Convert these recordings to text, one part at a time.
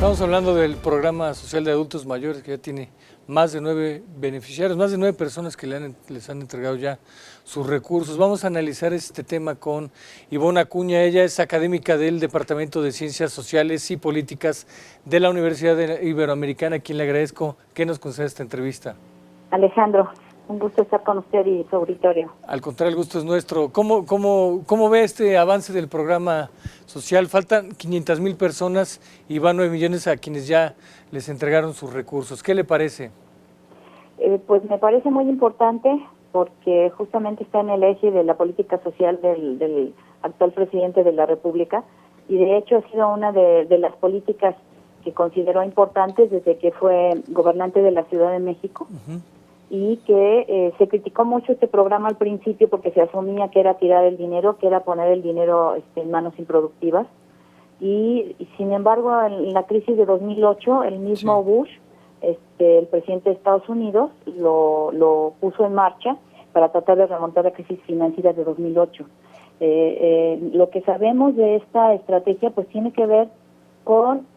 Estamos hablando del programa social de adultos mayores que ya tiene más de 9 beneficiarios, más de 9 personas que les han entregado ya sus recursos. Vamos a analizar este tema con Ivonne Acuña. Ella es académica del Departamento de Ciencias Sociales y Políticas de la Universidad Iberoamericana, a quien le agradezco que nos conceda esta entrevista. Alejandro, un gusto estar con usted y su auditorio. Al contrario, el gusto es nuestro. ¿Cómo ve este avance del programa social? Faltan 500,000 personas y van 9 millones a quienes ya les entregaron sus recursos. ¿Qué le parece? Pues me parece muy importante porque justamente está en el eje de la política social del actual presidente de la República y de hecho ha sido una de las políticas que consideró importantes desde que fue gobernante de la Ciudad de México. Y que se criticó mucho este programa al principio porque se asumía que era tirar el dinero, que era poner el dinero en manos improductivas. Y sin embargo, en la crisis de 2008, el mismo Bush, el presidente de Estados Unidos, lo puso en marcha para tratar de remontar la crisis financiera de 2008. Lo que sabemos de esta estrategia pues tiene que ver con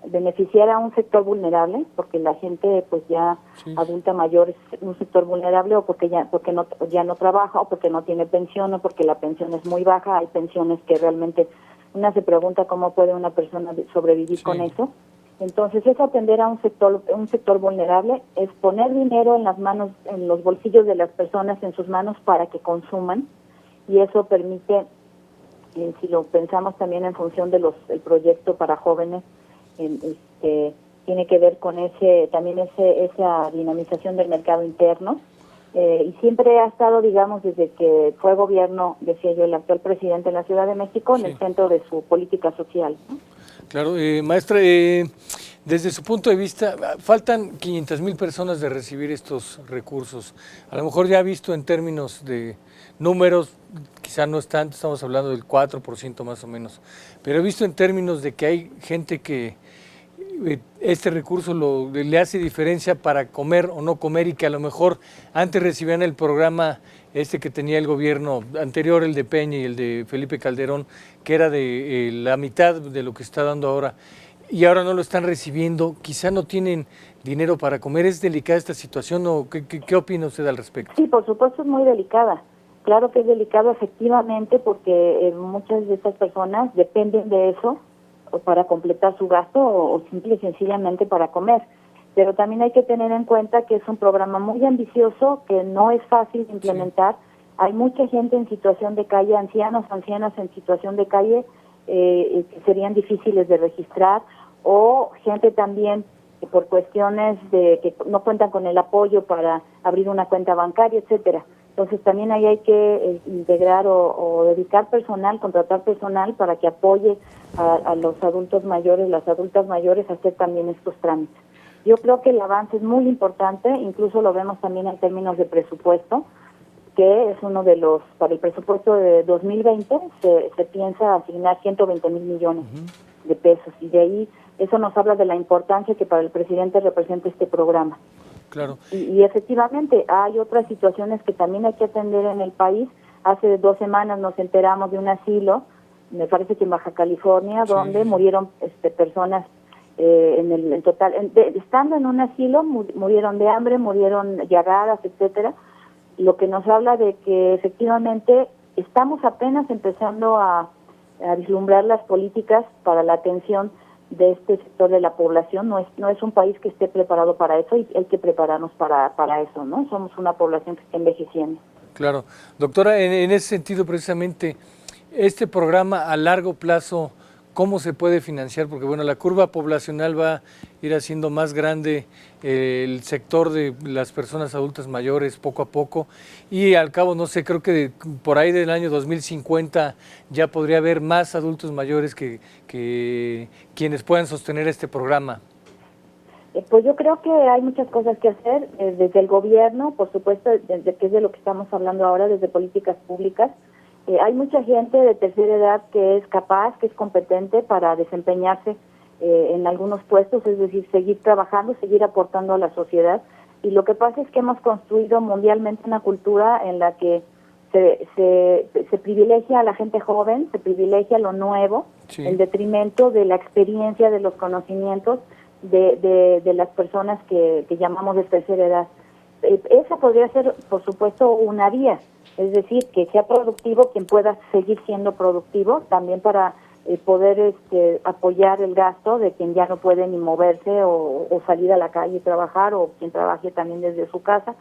beneficiar a un sector vulnerable, porque la gente pues ya adulta mayor es un sector vulnerable, o porque ya no trabaja, o porque no tiene pensión, o porque la pensión es muy baja. Hay pensiones que realmente una se pregunta cómo puede una persona sobrevivir con eso. Entonces es atender a un sector vulnerable, es poner dinero en las manos, en los bolsillos de las personas, en sus manos para que consuman, y eso permite, si lo pensamos también en función de el proyecto para jóvenes, tiene que ver con esa dinamización del mercado interno, y siempre ha estado, digamos, desde que fue gobierno, decía yo, el actual presidente de la Ciudad de México, en el centro de su política social, ¿no? Claro, maestra, desde su punto de vista, faltan 500,000 personas de recibir estos recursos. A lo mejor ya visto en términos de números, quizá no es tanto, estamos hablando del 4% más o menos, pero he visto en términos de que hay gente que este recurso le hace diferencia para comer o no comer, y que a lo mejor antes recibían el programa que tenía el gobierno anterior, el de Peña y el de Felipe Calderón, que era de la mitad de lo que está dando ahora, y ahora no lo están recibiendo, quizá no tienen dinero para comer. ¿Es delicada esta situación o qué opina usted al respecto? Sí, por supuesto es muy delicada. Claro que es delicado efectivamente porque muchas de estas personas dependen de eso o para completar su gasto o simple y sencillamente para comer. Pero también hay que tener en cuenta que es un programa muy ambicioso, que no es fácil de implementar. Hay mucha gente en situación de calle, ancianos, ancianas en situación de calle, que serían difíciles de registrar, o gente también que por cuestiones de que no cuentan con el apoyo para abrir una cuenta bancaria, etcétera. Entonces también ahí hay que integrar o dedicar personal, contratar personal para que apoye a los adultos mayores, las adultas mayores a hacer también estos trámites. Yo creo que el avance es muy importante, incluso lo vemos también en términos de presupuesto, que es uno de los, para el presupuesto de 2020 se piensa asignar 120,000 millones de pesos, y de ahí eso nos habla de la importancia que para el presidente representa este programa. Claro. Y efectivamente hay otras situaciones que también hay que atender en el país. Hace 2 semanas nos enteramos de un asilo, me parece que en Baja California, donde murieron personas en total, estando en un asilo, murieron de hambre, murieron llagadas, etcétera. Lo que nos habla de que efectivamente estamos apenas empezando a vislumbrar las políticas para la atención de este sector de la población. No es un país que esté preparado para eso, y hay que prepararnos para eso, ¿no? Somos una población que está envejeciendo. Claro. Doctora, en ese sentido precisamente, este programa a largo plazo, ¿cómo se puede financiar? Porque bueno, la curva poblacional va a ir haciendo más grande el sector de las personas adultas mayores poco a poco, y al cabo, no sé, creo que por ahí del año 2050 ya podría haber más adultos mayores que quienes puedan sostener este programa. Pues yo creo que hay muchas cosas que hacer desde el gobierno, por supuesto, desde que es de lo que estamos hablando ahora, desde políticas públicas. Hay mucha gente de tercera edad que es capaz, que es competente para desempeñarse en algunos puestos, es decir, seguir trabajando, seguir aportando a la sociedad. Y lo que pasa es que hemos construido mundialmente una cultura en la que se privilegia a la gente joven, se privilegia lo nuevo, Sí. en detrimento de la experiencia, de los conocimientos de las personas que llamamos de tercera edad. Esa podría ser, por supuesto, una vía, es decir, que sea productivo quien pueda seguir siendo productivo, también para poder apoyar el gasto de quien ya no puede ni moverse o salir a la calle y trabajar, o quien trabaje también desde su casa.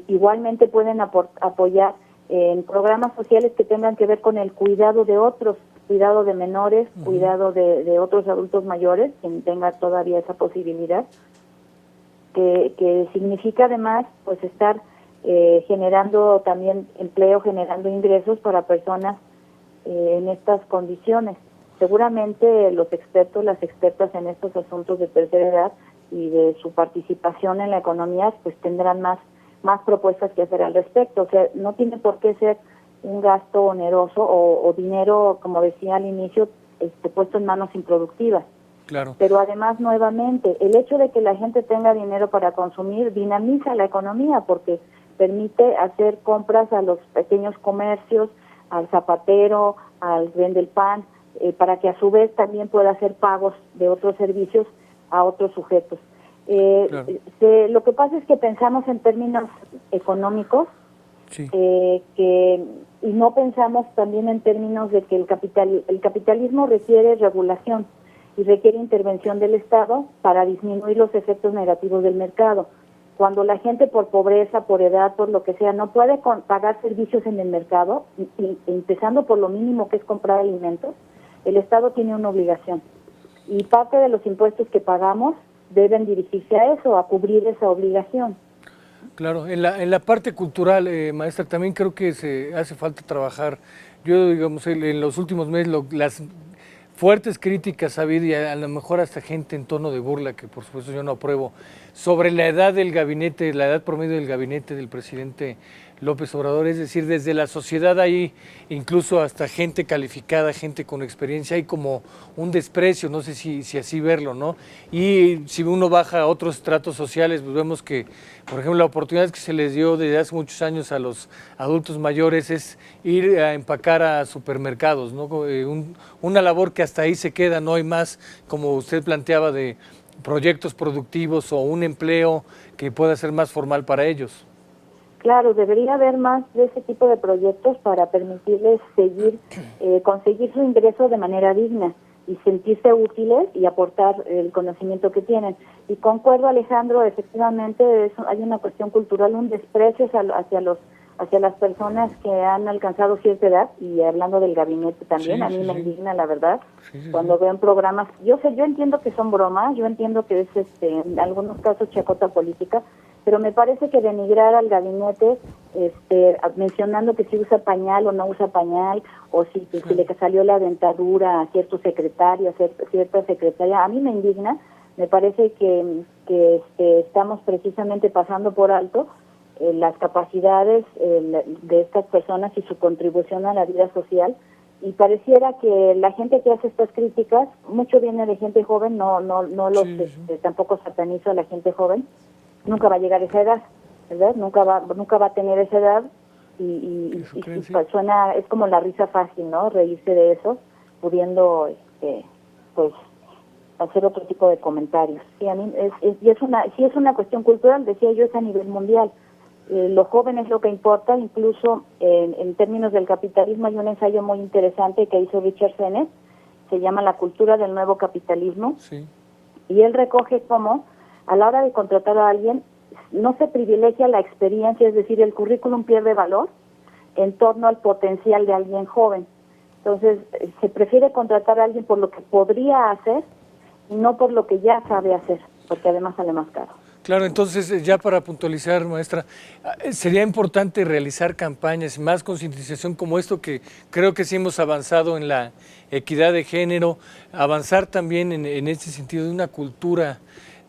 Igualmente pueden apoyar en programas sociales que tengan que ver con el cuidado de otros, cuidado de menores, cuidado de otros adultos mayores, quien tenga todavía esa posibilidad, que significa además pues estar generando también empleo, generando ingresos para personas en estas condiciones. Seguramente los expertos, las expertas en estos asuntos de tercera edad y de su participación en la economía, pues tendrán más propuestas que hacer al respecto. O sea, no tiene por qué ser un gasto oneroso o dinero, como decía al inicio, puesto en manos improductivas. Claro. Pero además, nuevamente, el hecho de que la gente tenga dinero para consumir dinamiza la economía, porque permite hacer compras a los pequeños comercios, al zapatero, al vende el pan, para que a su vez también pueda hacer pagos de otros servicios a otros sujetos. Claro. Lo que pasa es que pensamos en términos económicos, Sí. y no pensamos también en términos de que el capitalismo requiere regulación y requiere intervención del Estado para disminuir los efectos negativos del mercado. Cuando la gente por pobreza, por edad, por lo que sea, no puede pagar servicios en el mercado, empezando por lo mínimo que es comprar alimentos, el Estado tiene una obligación. Y parte de los impuestos que pagamos deben dirigirse a eso, a cubrir esa obligación. Claro, en la parte cultural, maestra, también creo que se hace falta trabajar. Yo, digamos, en los últimos meses, las fuertes críticas ha habido, y a lo mejor hasta gente en tono de burla, que por supuesto yo no apruebo, sobre la edad del gabinete, la edad promedio del gabinete del presidente López Obrador. Es decir, desde la sociedad hay incluso hasta gente calificada, gente con experiencia, hay como un desprecio, no sé si así verlo, ¿no? Y si uno baja a otros estratos sociales, pues vemos que, por ejemplo, la oportunidad que se les dio desde hace muchos años a los adultos mayores es ir a empacar a supermercados, ¿no? Una labor que hasta ahí se queda, no hay más, como usted planteaba, de proyectos productivos o un empleo que pueda ser más formal para ellos. Claro, debería haber más de ese tipo de proyectos para permitirles conseguir su ingreso de manera digna y sentirse útiles y aportar el conocimiento que tienen. Y concuerdo, Alejandro, efectivamente hay una cuestión cultural, un desprecio hacia las personas que han alcanzado cierta edad, y hablando del gabinete también, Sí, a mí sí, me sí. indigna, la verdad, Sí. cuando veo en programas. Yo entiendo que son bromas, yo entiendo que es en algunos casos chacota política, pero me parece que denigrar al gabinete, mencionando que si usa pañal o no usa pañal, o si le salió la dentadura a cierto secretario, a cierta secretaria, a mí me indigna. Me parece que estamos precisamente pasando por alto las capacidades de estas personas y su contribución a la vida social, y pareciera que la gente que hace estas críticas, mucho viene de gente joven, tampoco satanizo a la gente joven. Nunca va a llegar a esa edad, ¿verdad? Nunca va a tener esa edad, y suena, es como la risa fácil, ¿no? Reírse de eso, pudiendo pues hacer otro tipo de comentarios. Sí, a mí es una cuestión cultural, decía yo, es a nivel mundial. Lo joven es lo que importa. Incluso en términos del capitalismo hay un ensayo muy interesante que hizo Richard Sennett, se llama La cultura del nuevo capitalismo. Sí. Y él recoge cómo a la hora de contratar a alguien no se privilegia la experiencia, es decir, el currículum pierde valor en torno al potencial de alguien joven. Entonces, se prefiere contratar a alguien por lo que podría hacer y no por lo que ya sabe hacer, porque además sale más caro. Claro, entonces ya para puntualizar, maestra, sería importante realizar campañas, más concientización como esto, que creo que sí hemos avanzado en la equidad de género, avanzar también en este sentido de una cultura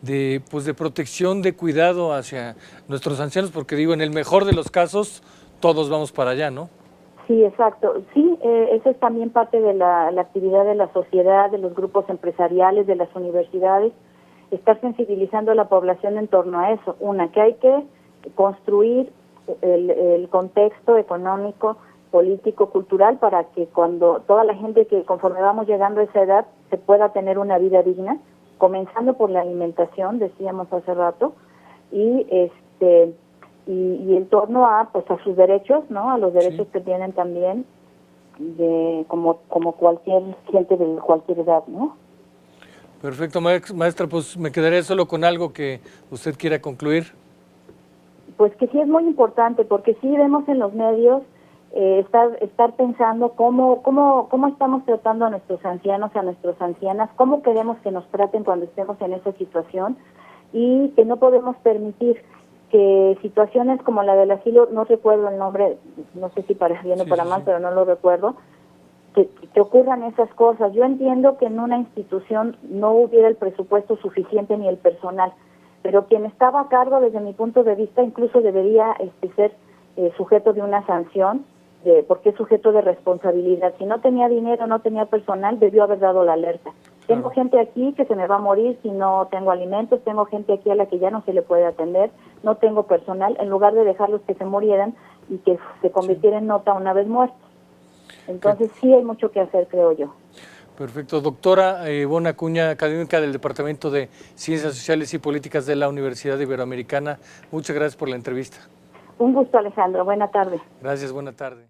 de protección, de cuidado hacia nuestros ancianos, porque digo, en el mejor de los casos, todos vamos para allá, ¿no? Sí, exacto. Sí, eso es también parte de la actividad de la sociedad, de los grupos empresariales, de las universidades, estar sensibilizando a la población en torno a eso. Una, que hay que construir el contexto económico, político, cultural, para que cuando toda la gente que conforme vamos llegando a esa edad se pueda tener una vida digna, comenzando por la alimentación, decíamos hace rato, y y en torno a pues a sus derechos, ¿no? A los derechos que tienen también como cualquier gente de cualquier edad, ¿no? Perfecto, maestra, pues me quedaré solo con algo que usted quiera concluir. Pues que sí es muy importante, porque sí vemos en los medios estar pensando cómo estamos tratando a nuestros ancianos, a nuestras ancianas, cómo queremos que nos traten cuando estemos en esa situación, y que no podemos permitir que situaciones como la del asilo, no recuerdo el nombre, no sé si para bien o para mal, pero no lo recuerdo, que ocurran esas cosas. Yo entiendo que en una institución no hubiera el presupuesto suficiente ni el personal, pero quien estaba a cargo, desde mi punto de vista, incluso debería ser sujeto de una sanción, porque es sujeto de responsabilidad. Si no tenía dinero, no tenía personal, debió haber dado la alerta. Tengo gente aquí que se me va a morir si no tengo alimentos, tengo gente aquí a la que ya no se le puede atender, no tengo personal, en lugar de dejarlos que se murieran y que se convirtiera en nota una vez muertos. Entonces sí hay mucho que hacer, creo yo. Perfecto. Doctora Ivonne Acuña, académica del Departamento de Ciencias Sociales y Políticas de la Universidad Iberoamericana, muchas gracias por la entrevista. Un gusto, Alejandro. Buena tarde. Gracias, buena tarde.